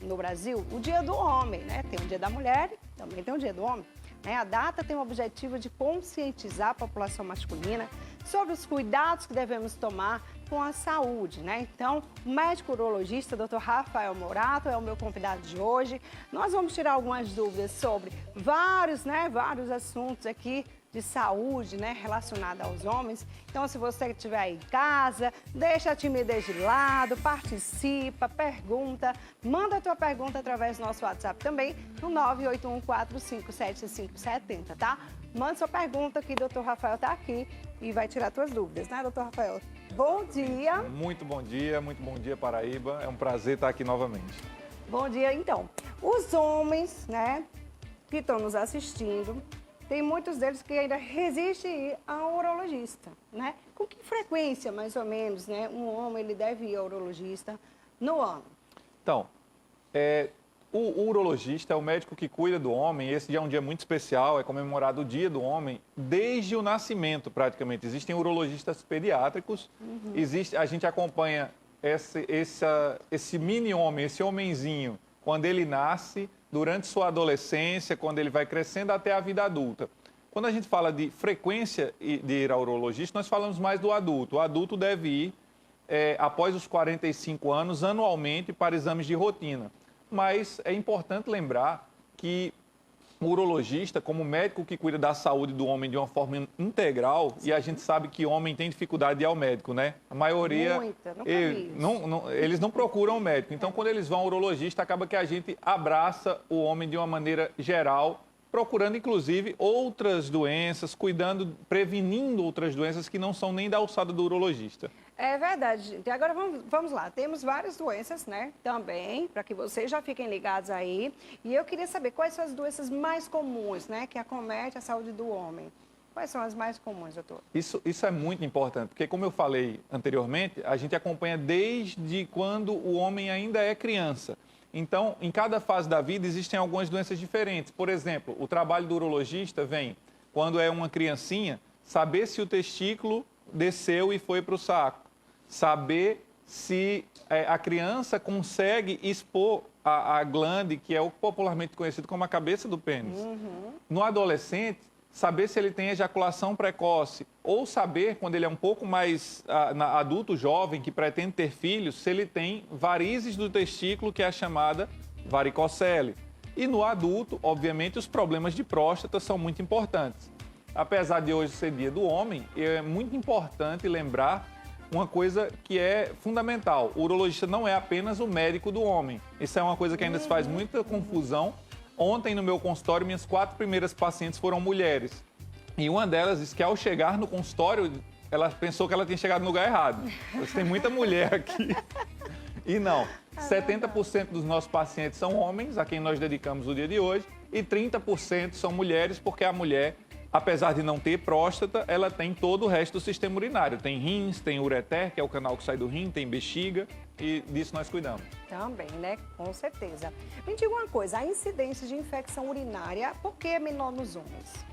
no Brasil o Dia do Homem, né? Tem o Dia da Mulher, também tem o Dia do Homem. Né? A data tem o objetivo de conscientizar a população masculina sobre os cuidados que devemos tomar com a saúde, né? Então, o médico urologista, Dr. Rafael Morato, é o meu convidado de hoje. Nós vamos tirar algumas dúvidas sobre vários assuntos aqui de saúde, né, relacionada aos homens. Então, se você estiver aí em casa, deixa a timidez de lado, participa, pergunta, manda a tua pergunta através do nosso WhatsApp também, no 981457570, tá? Manda sua pergunta que o Dr. Rafael está aqui e vai tirar tuas dúvidas, né, Dr. Rafael? Bom dia. Muito bom dia, Paraíba. É um prazer estar aqui novamente. Bom dia, então. Os homens, né, que estão nos assistindo, tem muitos deles que ainda resistem ao urologista, né? Com que frequência, mais ou menos, né, um homem ele deve ir ao urologista no ano? Então, o urologista é o médico que cuida do homem. Esse dia é um dia muito especial, é comemorado o Dia do Homem desde o nascimento, praticamente. Existem urologistas pediátricos, a gente acompanha esse mini-homem, esse homenzinho, quando ele nasce, durante sua adolescência, quando ele vai crescendo até a vida adulta. Quando a gente fala de frequência de ir ao urologista, nós falamos mais do adulto. O adulto deve ir após os 45 anos, anualmente, para exames de rotina. Mas é importante lembrar que o urologista, como médico que cuida da saúde do homem de uma forma integral, e a gente sabe que homem tem dificuldade de ir ao médico, né? A maioria, eles não procuram o médico. Então, quando eles vão ao urologista, acaba que a gente abraça o homem de uma maneira geral, procurando, inclusive, outras doenças, prevenindo outras doenças que não são nem da alçada do urologista. É verdade, gente. Agora vamos lá. Temos várias doenças, né? Também, para que vocês já fiquem ligados aí. E eu queria saber quais são as doenças mais comuns, né? Que acometem a saúde do homem. Quais são as mais comuns, doutor? Isso é muito importante, porque como eu falei anteriormente, a gente acompanha desde quando o homem ainda é criança. Então, em cada fase da vida existem algumas doenças diferentes. Por exemplo, o trabalho do urologista vem, quando é uma criancinha, saber se o testículo desceu e foi para o saco. Saber se a criança consegue expor a glande, que é o popularmente conhecido como a cabeça do pênis. No adolescente, saber se ele tem ejaculação precoce, ou saber, quando ele é um pouco mais adulto jovem, que pretende ter filhos, se ele tem varizes do testículo, que é a chamada varicocele. E no adulto, obviamente, os problemas de próstata são muito importantes. Apesar de hoje ser dia do homem, é muito importante lembrar uma coisa que é fundamental. O urologista não é apenas o médico do homem. Isso é uma coisa que ainda se faz muita confusão. Ontem, no meu consultório, minhas 4 primeiras pacientes foram mulheres. E uma delas disse que, ao chegar no consultório, ela pensou que ela tinha chegado no lugar errado. Tem muita mulher aqui. E não, 70% dos nossos pacientes são homens, a quem nós dedicamos o dia de hoje, e 30% são mulheres, porque a mulher, apesar de não ter próstata, ela tem todo o resto do sistema urinário. Tem rins, tem ureter, que é o canal que sai do rim, tem bexiga, e disso nós cuidamos. Também, né? Com certeza. Me diga uma coisa, a incidência de infecção urinária, por que é menor nos homens?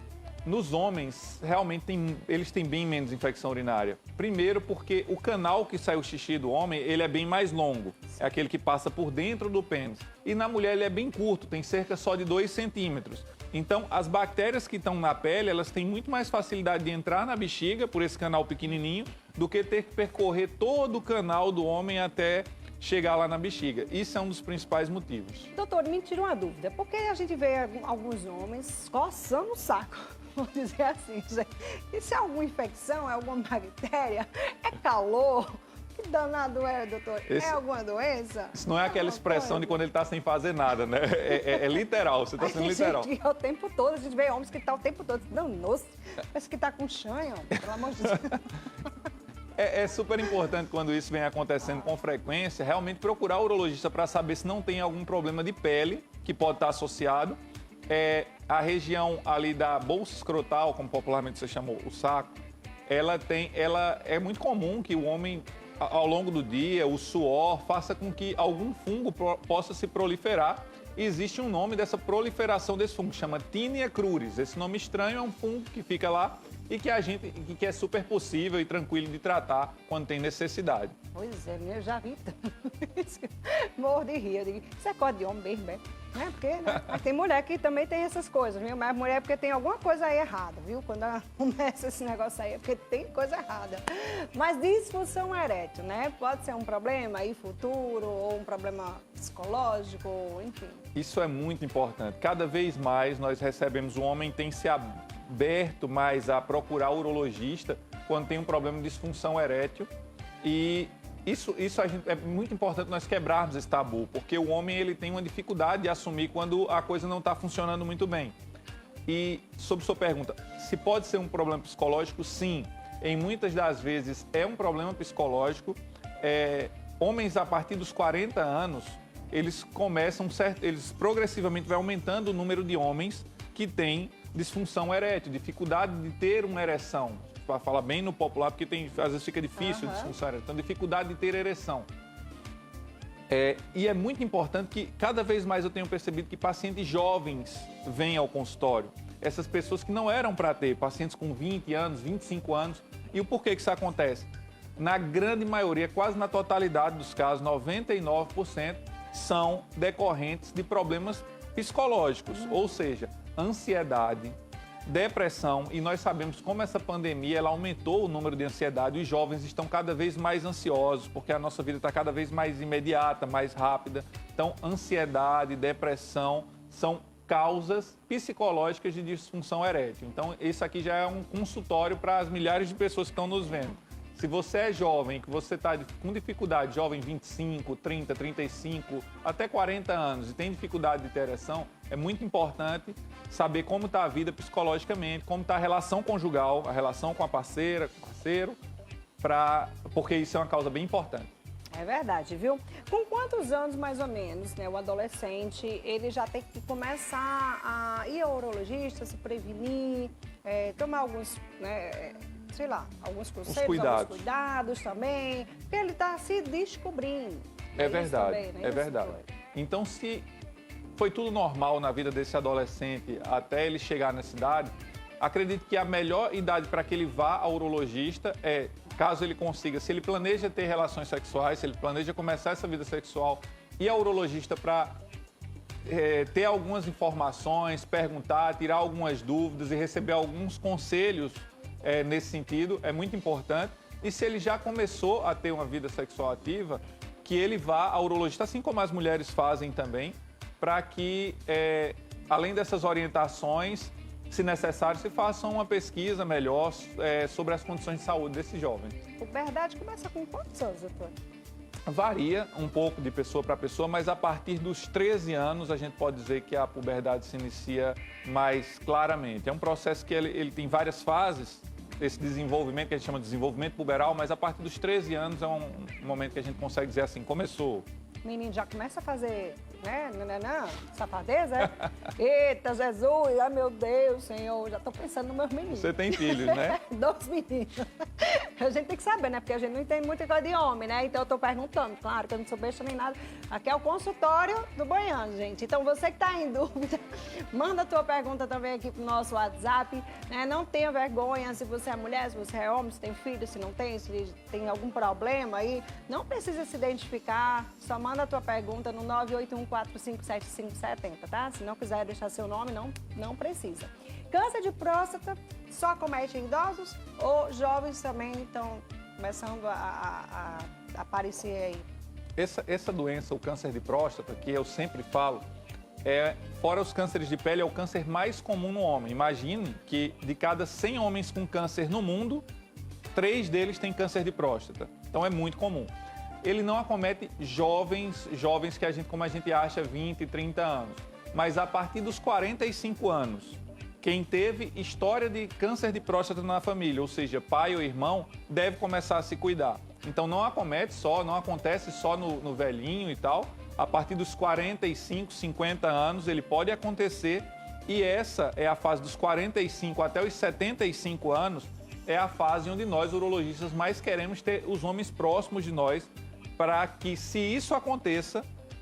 Nos homens, realmente, eles têm bem menos infecção urinária. Primeiro porque o canal que sai o xixi do homem, ele é bem mais longo. É aquele que passa por dentro do pênis. E na mulher ele é bem curto, tem cerca só de 2 centímetros. Então, as bactérias que estão na pele, elas têm muito mais facilidade de entrar na bexiga, por esse canal pequenininho, do que ter que percorrer todo o canal do homem até chegar lá na bexiga. Isso é um dos principais motivos. Doutor, me tira uma dúvida. Por que a gente vê alguns homens coçando o saco? Vou dizer assim, gente. Isso é alguma infecção? É alguma bactéria? É calor? Que danado é, doutor? É alguma doença? Isso não é aquela expressão de quando ele está sem fazer nada, né? É literal, você está sendo literal. Gente, o tempo todo, a gente vê homens que estão o tempo todo. Não, nossa, parece que está com chanho, pelo amor de Deus. É super importante, quando isso vem acontecendo com frequência, realmente procurar o urologista para saber se não tem algum problema de pele que pode estar associado. A região ali da bolsa escrotal, como popularmente você chamou, o saco, é muito comum que o homem, ao longo do dia, o suor, faça com que algum fungo possa se proliferar existe um nome dessa proliferação desse fungo, que chama Tinea cruris. Esse nome estranho é um fungo que fica lá e que é super possível e tranquilo de tratar quando tem necessidade. Pois é, eu já vi. Morro de rir. Eu digo, isso é coisa de homem mesmo, é? Né? Porque né? Tem mulher que também tem essas coisas, viu? Mas mulher porque tem alguma coisa aí errada, viu? Quando ela começa esse negócio aí é porque tem coisa errada. Mas disfunção erétil, né? Pode ser um problema aí futuro ou um problema psicológico, enfim. Isso é muito importante. Cada vez mais nós recebemos, o homem tem se aberto mais a procurar urologista quando tem um problema de disfunção erétil. E isso é muito importante nós quebrarmos esse tabu, porque o homem ele tem uma dificuldade de assumir quando a coisa não está funcionando muito bem. E sobre sua pergunta, se pode ser um problema psicológico? Sim. Em muitas das vezes é um problema psicológico. Homens a partir dos 40 anos, eles progressivamente vai aumentando o número de homens que têm disfunção erétil, dificuldade de ter uma ereção. Para falar bem no popular, porque às vezes fica difícil disfunção erétil. Então, dificuldade de ter ereção. E é muito importante que cada vez mais eu tenho percebido que pacientes jovens vêm ao consultório. Essas pessoas que não eram para ter, pacientes com 20 anos, 25 anos. E o porquê que isso acontece? Na grande maioria, quase na totalidade dos casos, 99%, são decorrentes de problemas psicológicos, ou seja, ansiedade, depressão, e nós sabemos como essa pandemia ela aumentou o número de ansiedade. Os jovens estão cada vez mais ansiosos, porque a nossa vida está cada vez mais imediata, mais rápida. Então, ansiedade, depressão são causas psicológicas de disfunção erétil. Então, esse aqui já é um consultório para as milhares de pessoas que estão nos vendo. Se você é jovem, que você está com dificuldade, jovem 25, 30, 35, até 40 anos e tem dificuldade de ter ereção, é muito importante saber como está a vida psicologicamente, como está a relação conjugal, a relação com a parceira, com o parceiro, porque isso é uma causa bem importante. É verdade, viu? Com quantos anos, mais ou menos, né, o adolescente, ele já tem que começar a ir ao urologista, se prevenir, tomar alguns, né, sei lá, alguns conselhos, alguns cuidados também, porque ele está se descobrindo. É verdade, também, né? é verdade. Então, se foi tudo normal na vida desse adolescente até ele chegar nessa idade, acredito que a melhor idade para que ele vá ao urologista é, caso ele consiga, se ele planeja ter relações sexuais, se ele planeja começar essa vida sexual, ir ao urologista para ter algumas informações, perguntar, tirar algumas dúvidas e receber alguns conselhos nesse sentido, é muito importante. E se ele já começou a ter uma vida sexual ativa, que ele vá ao urologista, assim como as mulheres fazem também, para que, além dessas orientações, se necessário, se faça uma pesquisa melhor sobre as condições de saúde desse jovem. Puberdade começa com quantos anos, doutor? Varia um pouco de pessoa para pessoa, mas a partir dos 13 anos a gente pode dizer que a puberdade se inicia mais claramente. É um processo que ele tem várias fases, esse desenvolvimento que a gente chama de desenvolvimento puberal, mas a partir dos 13 anos é um momento que a gente consegue dizer assim, começou. O menino já começa a fazer, né, safadeza, Eita, Jesus, ai meu Deus, Senhor, já tô pensando nos meus meninos. Você tem filhos, né? 2 meninos. A gente tem que saber, né, porque a gente não entende muita coisa de homem, né, então eu tô perguntando, claro que eu não sou besta nem nada. Aqui é o consultório do Boiano, gente, então você que tá em dúvida, manda a tua pergunta também aqui pro nosso WhatsApp, né, não tenha vergonha se você é mulher, se você é homem, se tem filho, se não tem, se tem algum problema aí, não precisa se identificar, só manda a tua pergunta no 981457570, tá? Se não quiser deixar seu nome, não precisa. Câncer de próstata só acomete em idosos ou jovens também estão começando a aparecer aí? Essa doença, o câncer de próstata, que eu sempre falo, fora os cânceres de pele, é o câncer mais comum no homem. Imagine que de cada 100 homens com câncer no mundo, 3 deles têm câncer de próstata. Então é muito comum. Ele não acomete jovens que como a gente acha, 20, 30 anos. Mas a partir dos 45 anos, quem teve história de câncer de próstata na família, ou seja, pai ou irmão, deve começar a se cuidar. Então não acontece só no velhinho e tal. A partir dos 45, 50 anos, ele pode acontecer. E essa é a fase dos 45 até os 75 anos, é a fase onde nós, urologistas, mais queremos ter os homens próximos de nós, para que, se isso aconteça,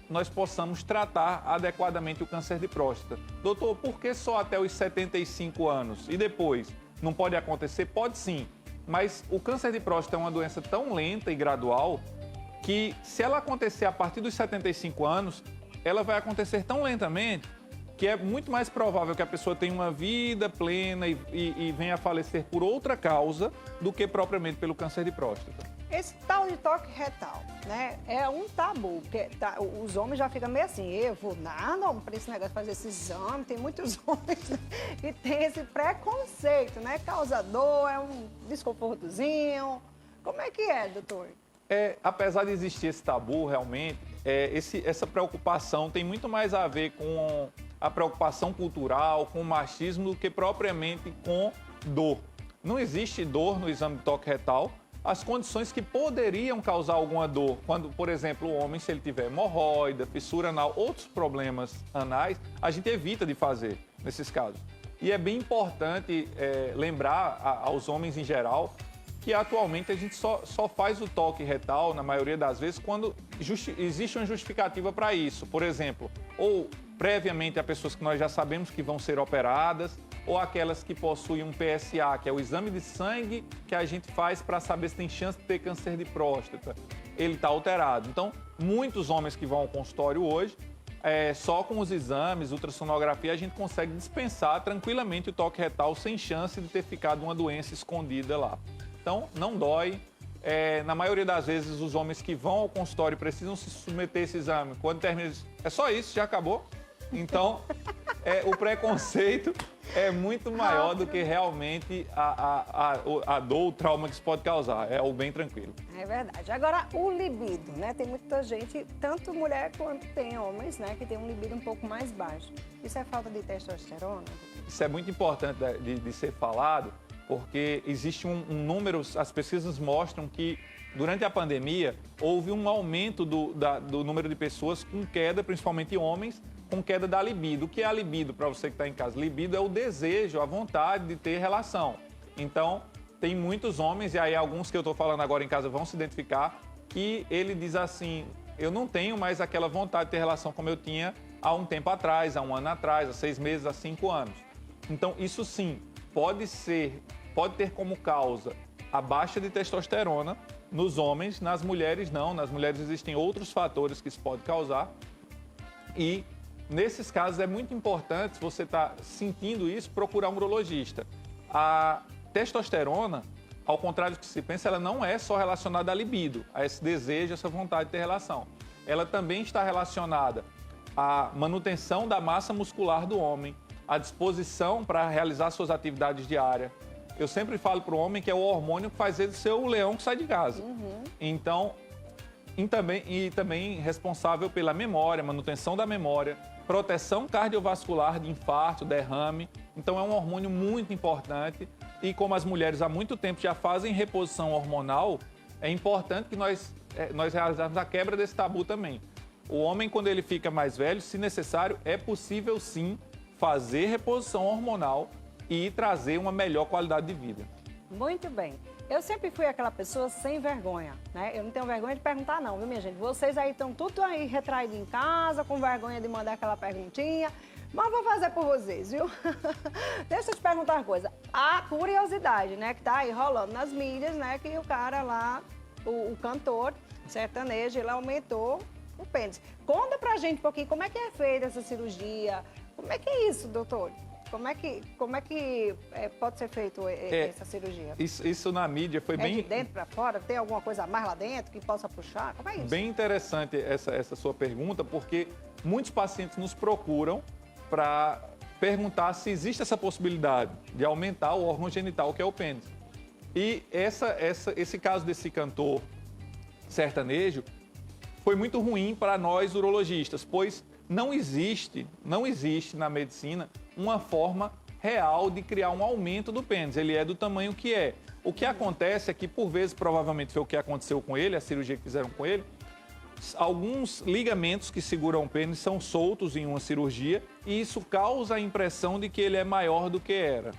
nós possamos tratar adequadamente o câncer de próstata. Doutor, por que só até os 75 anos? E depois? Não pode acontecer? Pode sim, mas o câncer de próstata é uma doença tão lenta e gradual que, se ela acontecer a partir dos 75 anos, ela vai acontecer tão lentamente que é muito mais provável que a pessoa tenha uma vida plena e venha a falecer por outra causa do que propriamente pelo câncer de próstata. Esse tal de toque retal, né, é um tabu, porque os homens já ficam meio assim, eu vou não para esse negócio de fazer esse exame, tem muitos homens, né, que tem esse preconceito, né, causa dor, é um desconfortozinho. Como é que é, doutor? Apesar de existir esse tabu, realmente, essa preocupação tem muito mais a ver com a preocupação cultural, com o machismo, do que propriamente com dor. Não existe dor no exame de toque retal. As condições que poderiam causar alguma dor, quando, por exemplo, o homem, se ele tiver hemorroida, fissura anal, outros problemas anais, a gente evita de fazer nesses casos. E é bem importante lembrar aos homens em geral que atualmente a gente só faz o toque retal, na maioria das vezes, quando existe uma justificativa para isso. Por exemplo, ou previamente a pessoas que nós já sabemos que vão ser operadas, ou aquelas que possuem um PSA, que é o exame de sangue que a gente faz para saber se tem chance de ter câncer de próstata. Ele está alterado. Então, muitos homens que vão ao consultório hoje, só com os exames, ultrassonografia, a gente consegue dispensar tranquilamente o toque retal sem chance de ter ficado uma doença escondida lá. Então, não dói. Na maioria das vezes, os homens que vão ao consultório precisam se submeter a esse exame. Quando termina, é só isso, já acabou. Então, o preconceito é muito maior do que realmente a dor, o trauma que isso pode causar. É o bem tranquilo. É verdade. Agora, o libido, né? Tem muita gente, tanto mulher quanto tem homens, né? Que tem um libido um pouco mais baixo. Isso é falta de testosterona? Isso é muito importante de ser falado, porque existe um número, as pesquisas mostram que durante a pandemia houve um aumento do número de pessoas com queda, principalmente homens, com queda da libido. O que é a libido, para você que está em casa? Libido é o desejo, a vontade de ter relação. Então, tem muitos homens, e aí alguns que eu estou falando agora em casa vão se identificar, que ele diz assim, eu não tenho mais aquela vontade de ter relação como eu tinha há um tempo atrás, há um ano atrás, há 6 meses, há 5 anos. Então, isso sim, pode ter como causa a baixa de testosterona nos homens, nas mulheres não. Nas mulheres existem outros fatores que isso pode causar. E, nesses casos, é muito importante, se você está sentindo isso, procurar um urologista. A testosterona, ao contrário do que se pensa, ela não é só relacionada à libido, a esse desejo, essa vontade de ter relação. Ela também está relacionada à manutenção da massa muscular do homem, à disposição para realizar suas atividades diárias. Eu sempre falo para o homem que é o hormônio que faz ele ser o leão que sai de casa. Então, e também responsável pela memória, manutenção da memória, proteção cardiovascular de infarto, derrame. Então, é um hormônio muito importante. E como as mulheres há muito tempo já fazem reposição hormonal, é importante que nós realizarmos a quebra desse tabu também. O homem, quando ele fica mais velho, se necessário, é possível sim fazer reposição hormonal e trazer uma melhor qualidade de vida. Muito bem. Eu sempre fui aquela pessoa sem vergonha, né? Eu não tenho vergonha de perguntar não, viu, minha gente? Vocês aí estão tudo aí retraídos em casa, com vergonha de mandar aquela perguntinha, mas vou fazer por vocês, viu? Deixa eu te perguntar uma coisa. A curiosidade, né, que tá aí rolando nas mídias, né, que o cara lá, o cantor sertanejo, ele aumentou o pênis. Conta pra gente um pouquinho como é que é feita essa cirurgia, como é que é isso, doutor? Como é que pode ser feito essa cirurgia? Isso na mídia foi bem... de dentro para fora? Tem alguma coisa a mais lá dentro que possa puxar? Como é isso? Bem interessante essa sua pergunta, porque muitos pacientes nos procuram para perguntar se existe essa possibilidade de aumentar o órgão genital, que é o pênis. E esse caso desse cantor sertanejo foi muito ruim para nós urologistas, pois não existe na medicina uma forma real de criar um aumento do pênis. Ele é do tamanho que é. O que acontece é que, por vezes, provavelmente foi o que aconteceu com ele, a cirurgia que fizeram com ele, alguns ligamentos que seguram o pênis são soltos em uma cirurgia e isso causa a impressão de que ele é maior do que era.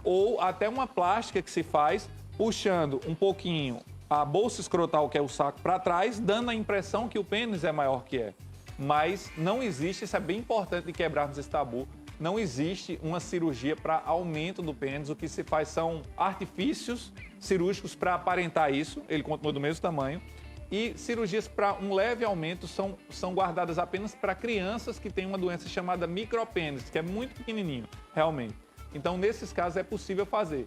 Ou até uma plástica que se faz puxando um pouquinho a bolsa escrotal, que é o saco, para trás, dando a impressão que o pênis é maior que é. Mas não existe, isso é bem importante de quebrarmos esse tabu, não existe uma cirurgia para aumento do pênis. O que se faz são artifícios cirúrgicos para aparentar isso, ele continua do mesmo tamanho. E cirurgias para um leve aumento são guardadas apenas para crianças que têm uma doença chamada micropênis, que é muito pequenininho, realmente. Então, nesses casos, é possível fazer.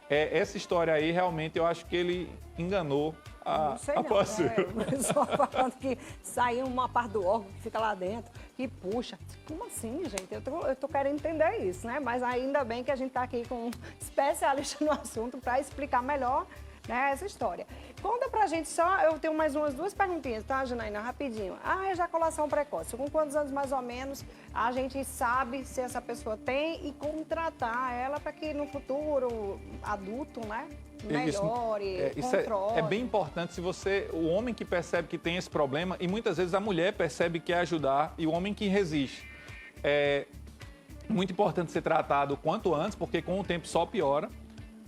Essa história aí, realmente, eu acho que ele enganou a paciente. O pessoal falando que saiu uma parte do órgão que fica lá dentro, que puxa. Como assim, gente? Eu tô querendo entender isso, né? Mas ainda bem que a gente está aqui com um especialista no assunto para explicar melhor, né, essa história. Conta pra gente só, eu tenho mais umas duas perguntinhas, tá, Janaína? Rapidinho. A ejaculação precoce, com quantos anos mais ou menos a gente sabe se essa pessoa tem e como tratar ela para que no futuro adulto, né, melhore, controle? É bem importante se o homem que percebe que tem esse problema, e muitas vezes a mulher percebe que quer ajudar e o homem que resiste. É muito importante ser tratado o quanto antes, porque com o tempo só piora.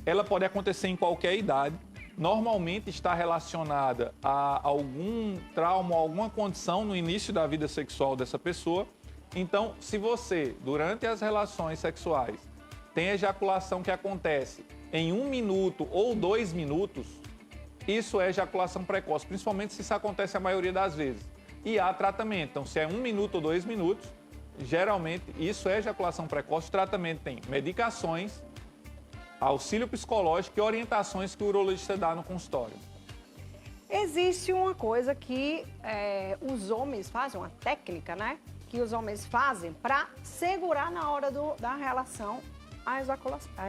Ela pode acontecer em qualquer idade. Normalmente está relacionada a algum trauma, alguma condição no início da vida sexual dessa pessoa. Então, se você, durante as relações sexuais, tem ejaculação que acontece em 1 minuto ou 2 minutos, isso é ejaculação precoce, principalmente se isso acontece a maioria das vezes. E há tratamento. Então, se é 1 minuto ou 2 minutos, geralmente isso é ejaculação precoce. O tratamento tem medicações, auxílio psicológico e orientações que o urologista dá no consultório. Existe uma coisa que os homens fazem, uma técnica, né? Que os homens fazem para segurar na hora da relação a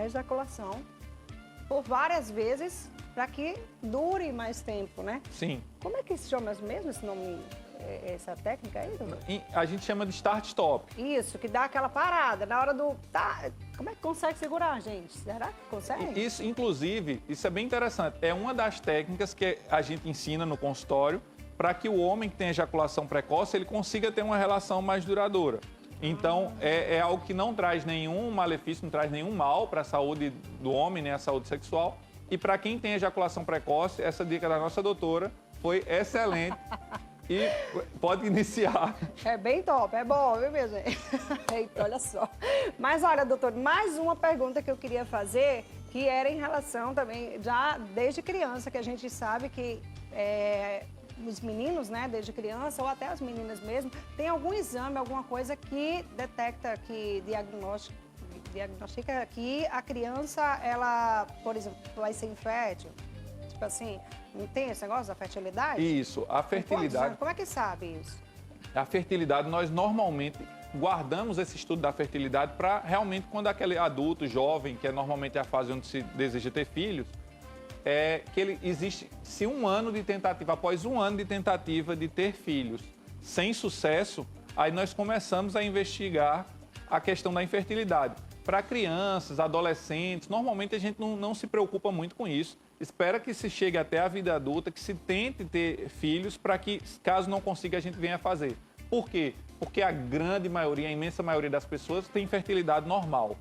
ejaculação por várias vezes para que dure mais tempo, né? Sim. Como é que se chama mesmo esse nome, essa técnica aí? A gente chama de start-stop. Isso, que dá aquela parada na hora do... Como é que consegue segurar, gente? Será que consegue? Isso, inclusive, isso é bem interessante. É uma das técnicas que a gente ensina no consultório para que o homem que tem ejaculação precoce, ele consiga ter uma relação mais duradoura. Então, é algo que não traz nenhum malefício, não traz nenhum mal para a saúde do homem, né, a saúde sexual. E para quem tem ejaculação precoce, essa dica da nossa doutora foi excelente. E pode iniciar. É bem top, é bom, viu, minha gente? Eita, olha só. Mas olha, doutor, mais uma pergunta que eu queria fazer, que era em relação também, já desde criança, que a gente sabe que os meninos, né, desde criança, ou até as meninas mesmo, tem algum exame, alguma coisa que detecta, que diagnostica que a criança, ela, por exemplo, vai ser infértil. Tipo assim, não tem esse negócio da fertilidade? Isso, a fertilidade. Como é que sabe isso? A fertilidade, nós normalmente guardamos esse estudo da fertilidade para realmente quando aquele adulto jovem, que é normalmente a fase onde se deseja ter filhos, que ele existe, se 1 ano de tentativa, após 1 ano de tentativa de ter filhos sem sucesso, aí nós começamos a investigar a questão da infertilidade. Para crianças, adolescentes, normalmente a gente não se preocupa muito com isso. Espera que se chegue até a vida adulta, que se tente ter filhos para que, caso não consiga, a gente venha fazer. Por quê? Porque a grande maioria, a imensa maioria das pessoas tem fertilidade normal.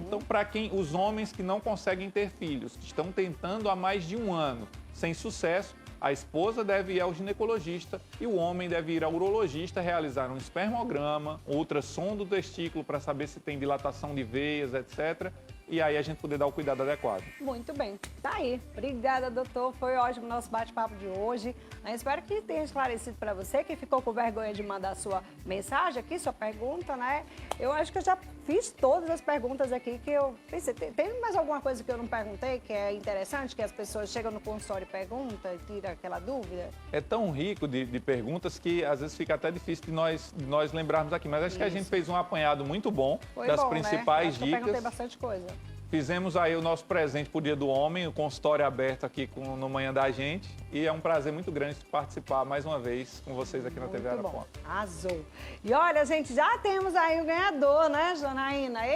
Então, para os homens que não conseguem ter filhos, que estão tentando há mais de 1 ano, sem sucesso, a esposa deve ir ao ginecologista e o homem deve ir ao urologista realizar um espermograma, um ultrassom do testículo para saber se tem dilatação de veias, etc. E aí a gente poder dar o cuidado adequado. Muito bem. Tá aí. Obrigada, doutor. Foi ótimo o nosso bate-papo de hoje. Eu espero que tenha esclarecido para você, que ficou com vergonha de mandar sua mensagem aqui, sua pergunta, né? Eu acho que eu já fiz todas as perguntas aqui que eu pensei. Tem mais alguma coisa que eu não perguntei que é interessante, que as pessoas chegam no consultório e perguntam e tiram aquela dúvida? É tão rico de perguntas que às vezes fica até difícil de nós lembrarmos aqui. Mas acho que a gente fez um apanhado muito bom das principais dicas. Eu perguntei bastante coisa. Fizemos aí o nosso presente para o Dia do Homem, o consultório aberto aqui no Manhã da Gente. E é um prazer muito grande participar mais uma vez com vocês aqui na TV Araponga. Arrasou. E olha, gente, já temos aí o ganhador, né, Janaína?